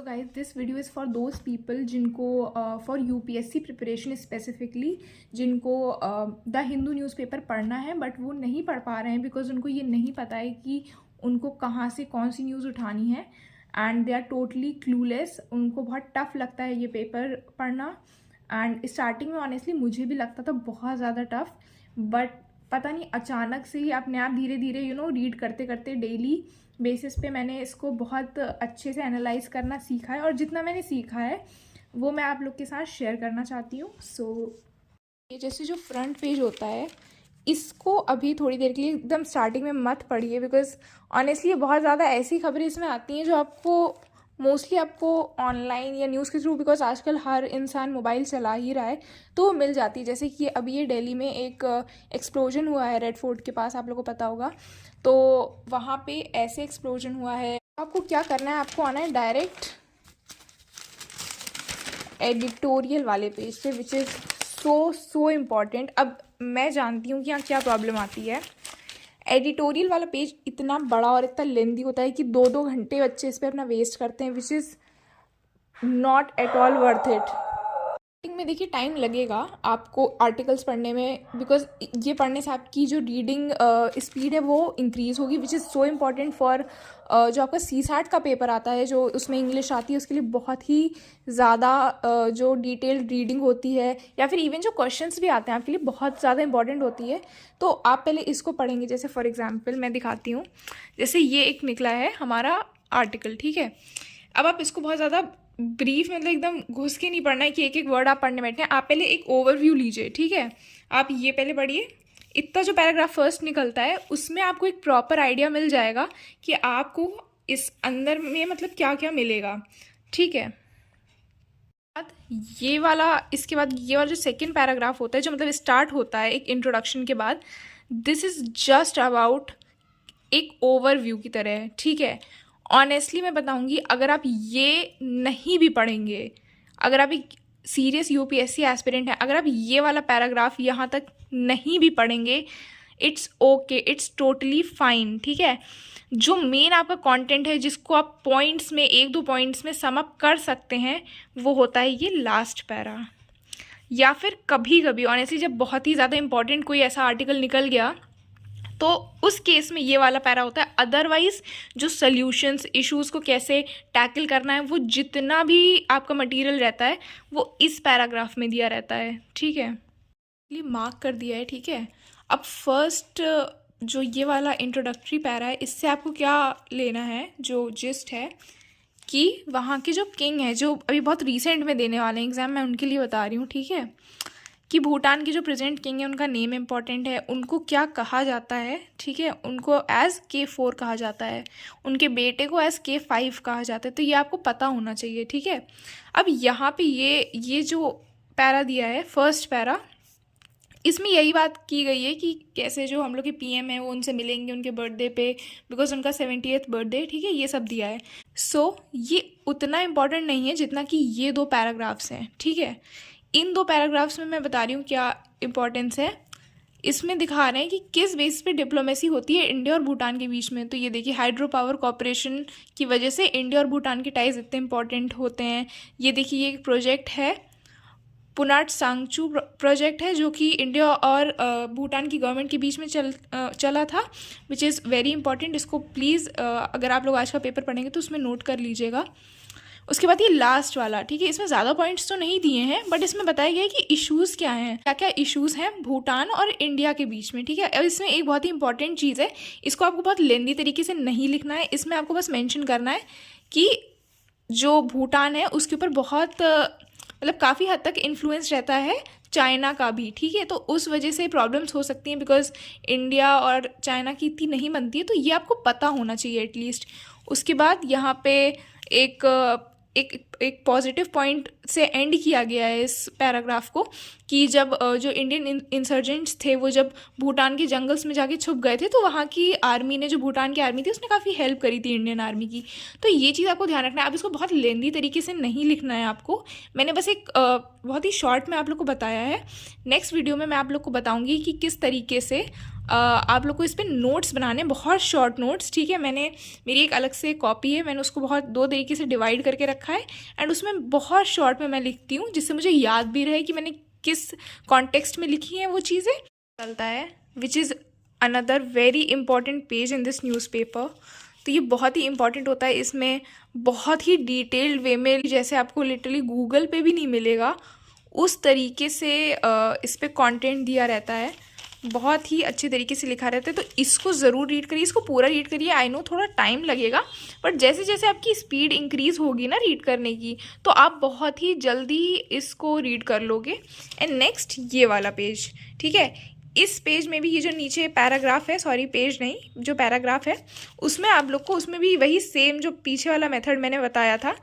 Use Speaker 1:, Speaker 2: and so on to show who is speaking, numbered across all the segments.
Speaker 1: Guys this video is for those people जिनको for UPSC preparation specifically जिनको the Hindu newspaper पढ़ना है but वो नहीं पढ़ पा रहे हैं बिकॉज उनको ये नहीं पता है कि उनको कहाँ से कौन सी न्यूज़ उठानी है and they are totally clueless. उनको बहुत टफ लगता है ये पेपर पढ़ना एंड स्टार्टिंग में ऑनेस्टली मुझे भी लगता था बहुत ज़्यादा टफ, बट पता नहीं अचानक से ही अपने आप धीरे धीरे रीड करते करते डेली बेसिस पे मैंने इसको बहुत अच्छे से एनालाइज करना सीखा है और जितना मैंने सीखा है वो मैं आप लोग के साथ शेयर करना चाहती हूँ। ये जैसे जो फ्रंट पेज होता है इसको अभी थोड़ी देर के लिए एकदम स्टार्टिंग में मत पढ़िए बिकॉज ऑनेस्टली बहुत ज़्यादा ऐसी खबरें इसमें आती हैं जो आपको मोस्टली आपको ऑनलाइन या न्यूज़ के थ्रू, बिकॉज आजकल हर इंसान मोबाइल चला ही रहा है, तो मिल जाती है। जैसे कि अभी ये दिल्ली में एक एक्सप्लोजन हुआ है रेड फोर्ट के पास, आप लोगों को पता होगा, तो वहाँ पे ऐसे एक्सप्लोजन हुआ है। आपको क्या करना है, आपको आना है डायरेक्ट एडिटोरियल वाले पेज पे विच इज़ सो इम्पॉर्टेंट। अब मैं जानती हूँ कि यहाँ क्या प्रॉब्लम आती है। एडिटोरियल वाला पेज इतना बड़ा और इतना लेंदी होता है कि 2-2 घंटे बच्चे इस पर अपना वेस्ट करते हैं which is not at all worth it. में देखिए टाइम लगेगा आपको आर्टिकल्स पढ़ने में बिकॉज ये पढ़ने से आपकी जो रीडिंग स्पीड है वो इंक्रीज़ होगी which is so important for जो आपका CSAT का पेपर आता है जो उसमें इंग्लिश आती है, उसके लिए बहुत ही ज़्यादा जो डिटेल्ड रीडिंग होती है या फिर इवन जो क्वेश्चंस भी आते हैं आपके लिए बहुत ज़्यादा इंपॉर्टेंट होती है। तो आप पहले इसको पढ़ेंगे। जैसे फॉर एग्जाम्पल मैं दिखाती हूँ, जैसे ये एक निकला है हमारा आर्टिकल, ठीक है। अब आप इसको बहुत ज़्यादा ब्रीफ मतलब एकदम घुस के नहीं पढ़ना है कि एक एक वर्ड आप पढ़ने बैठे हैं। आप पहले एक ओवरव्यू लीजिए, ठीक है। आप ये पहले पढ़िए, इतना जो पैराग्राफ फर्स्ट निकलता है उसमें आपको एक प्रॉपर आइडिया मिल जाएगा कि आपको इस अंदर में मतलब क्या क्या मिलेगा, ठीक है। ये वाला, इसके बाद ये वाला जो सेकेंड पैराग्राफ होता है जो मतलब स्टार्ट होता है एक इंट्रोडक्शन के बाद, दिस इज़ जस्ट अबाउट एक ओवरव्यू की तरह है, ठीक है। ऑनेस्टली मैं बताऊंगी, अगर आप ये नहीं भी पढ़ेंगे, अगर आप एक सीरियस यूपीएससी एस्पिरेंट हैं, अगर आप ये वाला पैराग्राफ यहाँ तक नहीं भी पढ़ेंगे, it's okay, it's totally fine, ठीक है। जो मेन आपका कंटेंट है जिसको आप पॉइंट्स में 1-2 पॉइंट्स में सम अप कर सकते हैं वो होता है ये लास्ट पैरा। या फिर कभी कभी ऑनेस्टली जब बहुत ही ज़्यादा इंपॉर्टेंट कोई ऐसा आर्टिकल निकल गया तो उस केस में ये वाला पैरा होता है। अदरवाइज जो सल्यूशंस, इश्यूज़ को कैसे टैकल करना है, वो जितना भी आपका मटेरियल रहता है वो इस पैराग्राफ में दिया रहता है, ठीक है। ये मार्क कर दिया है, ठीक है। अब फर्स्ट जो ये वाला इंट्रोडक्टरी पैरा है, इससे आपको क्या लेना है, जो जिस्ट है कि वहाँ के जो किंग है, जो अभी बहुत रिसेंट में देने वाले हैं एग्ज़ाम, मैं उनके लिए बता रही हूँ, ठीक है, कि भूटान के जो प्रेजेंट किंग है उनका नेम इम्पॉर्टेंट है, उनको क्या कहा जाता है, ठीक है। उनको एज K4 कहा जाता है, उनके बेटे को एज K5 कहा जाता है, तो ये आपको पता होना चाहिए, ठीक है। अब यहाँ पे ये जो पैरा दिया है फर्स्ट पैरा, इसमें यही बात की गई है कि कैसे जो हम लोग के PM है वो उनसे मिलेंगे उनके बर्थडे पे बिकॉज उनका 70th बर्थडे, ठीक है, ये सब दिया है। सो ये उतना इम्पॉर्टेंट नहीं है जितना कि ये 2 पैराग्राफ्स हैं, ठीक है। इन 2 पैराग्राफ्स में मैं बता रही हूँ क्या इम्पोर्टेंस है। इसमें दिखा रहे हैं कि किस बेस पे डिप्लोमेसी होती है इंडिया और भूटान के बीच में। तो ये देखिए, हाइड्रो पावर कॉरपोरेशन की वजह से इंडिया और भूटान के टाइज इतने इंपॉर्टेंट होते हैं। ये देखिए, ये एक प्रोजेक्ट है, पुनाट सांगचू प्रोजेक्ट है, जो कि इंडिया और भूटान की गवर्नमेंट के बीच में चला था, विच इज़ वेरी इंपॉर्टेंट। इसको प्लीज़ अगर आप लोग आज का पेपर पढ़ेंगे तो उसमें नोट कर लीजिएगा। उसके बाद ये लास्ट वाला, ठीक है, इसमें ज़्यादा पॉइंट्स तो नहीं दिए हैं बट इसमें बताया गया है कि इश्यूज़ क्या हैं, क्या क्या इश्यूज़ हैं भूटान और इंडिया के बीच में, ठीक है। अब इसमें एक बहुत ही इंपॉर्टेंट चीज़ है, इसको आपको बहुत लेंदी तरीके से नहीं लिखना है, इसमें आपको बस मेंशन करना है कि जो भूटान है उसके ऊपर बहुत मतलब काफ़ी हद तक इन्फ्लुएंस रहता है चाइना का भी, ठीक है। तो उस वजह से प्रॉब्लम्स हो सकती हैं बिकॉज इंडिया और चाइना की इतनी नहीं बनती है, तो ये आपको पता होना चाहिए एटलीस्ट। उसके बाद यहाँ पे एक एक पॉजिटिव पॉइंट से एंड किया गया है इस पैराग्राफ को, कि जब जो इंडियन इंसर्जेंट्स थे वो जब भूटान के जंगल्स में जाके छुप गए थे, तो वहाँ की आर्मी ने, जो भूटान की आर्मी थी, उसने काफ़ी हेल्प करी थी इंडियन आर्मी की। तो ये चीज़ आपको ध्यान रखना है। अब इसको बहुत लेंदी तरीके से नहीं लिखना है आपको, मैंने बस एक बहुत ही शॉर्ट में आप लोग को बताया है। नेक्स्ट वीडियो में मैं आप लोग को बताऊँगी कि किस तरीके से आप लोग को इस पर नोट्स बनाने, बहुत शॉर्ट नोट्स, ठीक है। मेरी एक अलग से कॉपी है, मैंने उसको बहुत 2 तरीके से डिवाइड करके रखा है, एंड उसमें बहुत शॉर्ट में मैं लिखती हूँ, जिससे मुझे याद भी रहे कि मैंने किस कॉन्टेक्स्ट में लिखी हैं वो चीज़ें। चलता है which is another very important page in this newspaper. तो ये बहुत ही इंपॉर्टेंट होता है, इसमें बहुत ही डिटेल्ड वे में, जैसे आपको लिटरली गूगल पे भी नहीं मिलेगा उस तरीके से इस पर कॉन्टेंट दिया रहता है, बहुत ही अच्छे तरीके से लिखा रहता है। तो इसको ज़रूर रीड करिए, इसको पूरा रीड करिए। आई नो थोड़ा टाइम लगेगा, बट जैसे जैसे आपकी स्पीड इंक्रीज़ होगी ना रीड करने की, तो आप बहुत ही जल्दी इसको रीड कर लोगे। एंड नेक्स्ट ये वाला पेज, ठीक है, इस पेज में भी ये जो नीचे पैराग्राफ है, सॉरी पेज नहीं, जो पैराग्राफ है, उसमें आप लोग को, उसमें भी वही सेम जो पीछे वाला मेथड मैंने बताया था,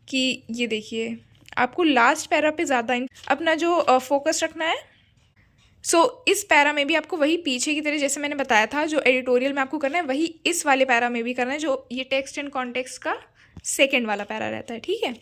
Speaker 1: कि ये देखिए आपको लास्ट पैरा पे ज़्यादा अपना जो फोकस रखना है। इस पैरा में भी आपको वही पीछे की तरह जैसे मैंने बताया था, जो एडिटोरियल में आपको करना है, वही इस वाले पैरा में भी करना है, जो ये टेक्स्ट एंड कॉन्टेक्स्ट का सेकंड वाला पैरा रहता है, ठीक है।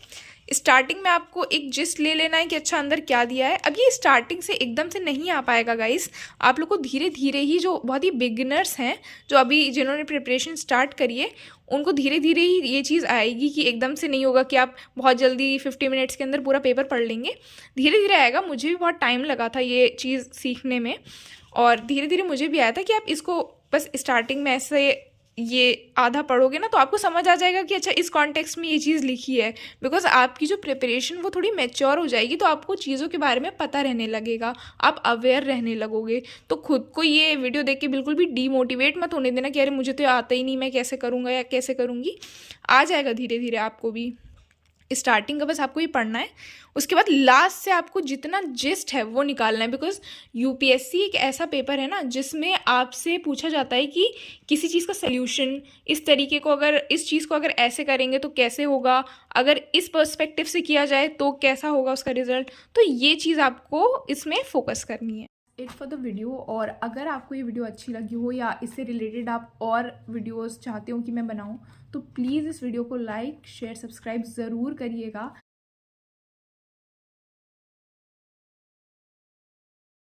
Speaker 1: स्टार्टिंग में आपको एक जिस्ट ले लेना है कि अच्छा अंदर क्या दिया है। अब ये स्टार्टिंग से एकदम से नहीं आ पाएगा गाइस, आप लोग को धीरे धीरे ही, जो बहुत ही बिगिनर्स हैं, जो अभी जिन्होंने प्रिपरेशन स्टार्ट करी है, उनको धीरे धीरे ही ये चीज़ आएगी, कि एकदम से नहीं होगा कि आप बहुत जल्दी 50 मिनट्स के अंदर पूरा पेपर पढ़ लेंगे। धीरे धीरे आएगा। मुझे भी बहुत टाइम लगा था ये चीज़ सीखने में, और धीरे धीरे मुझे भी आया था कि आप इसको बस स्टार्टिंग में ऐसे ये आधा पढ़ोगे ना, तो आपको समझ आ जाएगा कि अच्छा इस कॉन्टेक्स्ट में ये चीज़ लिखी है। बिकॉज आपकी जो प्रिपरेशन वो थोड़ी मैच्योर हो जाएगी, तो आपको चीज़ों के बारे में पता रहने लगेगा, आप अवेयर रहने लगोगे। तो खुद को ये वीडियो देख के बिल्कुल भी डीमोटिवेट मत होने देना कि अरे मुझे तो आता ही नहीं, मैं कैसे करूँगा या कैसे करूँगी। आ जाएगा धीरे धीरे आपको भी। स्टार्टिंग का बस आपको ये पढ़ना है, उसके बाद लास्ट से आपको जितना जिस्ट है वो निकालना है। बिकॉज यूपीएससी एक ऐसा पेपर है ना, जिसमें आपसे पूछा जाता है कि किसी चीज़ का सल्यूशन, इस तरीके को, अगर इस चीज़ को अगर ऐसे करेंगे तो कैसे होगा, अगर इस पर्सपेक्टिव से किया जाए तो कैसा होगा उसका रिजल्ट। तो ये चीज़ आपको इसमें फोकस करनी है। It for the video. और अगर आपको ये वीडियो अच्छी लगी हो या इससे रिलेटेड आप और वीडियोस चाहते हो कि मैं बनाऊं, तो प्लीज़ इस वीडियो को लाइक शेयर सब्सक्राइब ज़रूर करिएगा।